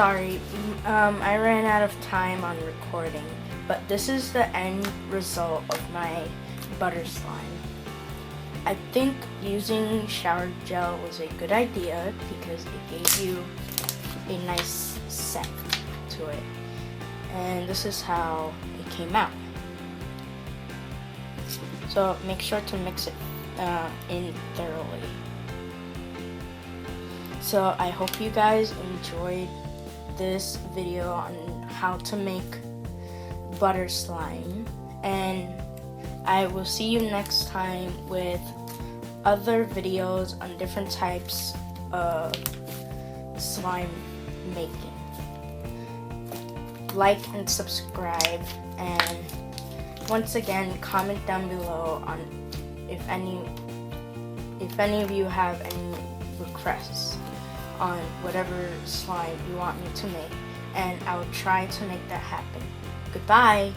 sorry, I ran out of time on recording, but this is the end result of my butter slime. I think using shower gel was a good idea because it gave you a nice scent to it. And this is how it came out. So make sure to mix it in thoroughly. So I hope you guys enjoyed this video on how to make butter slime, and I will see you next time with other videos on different types of slime making. Like and subscribe, and once again comment down below on if any of you have any requests on whatever slime you want me to make, and I'll try to make that happen. Goodbye!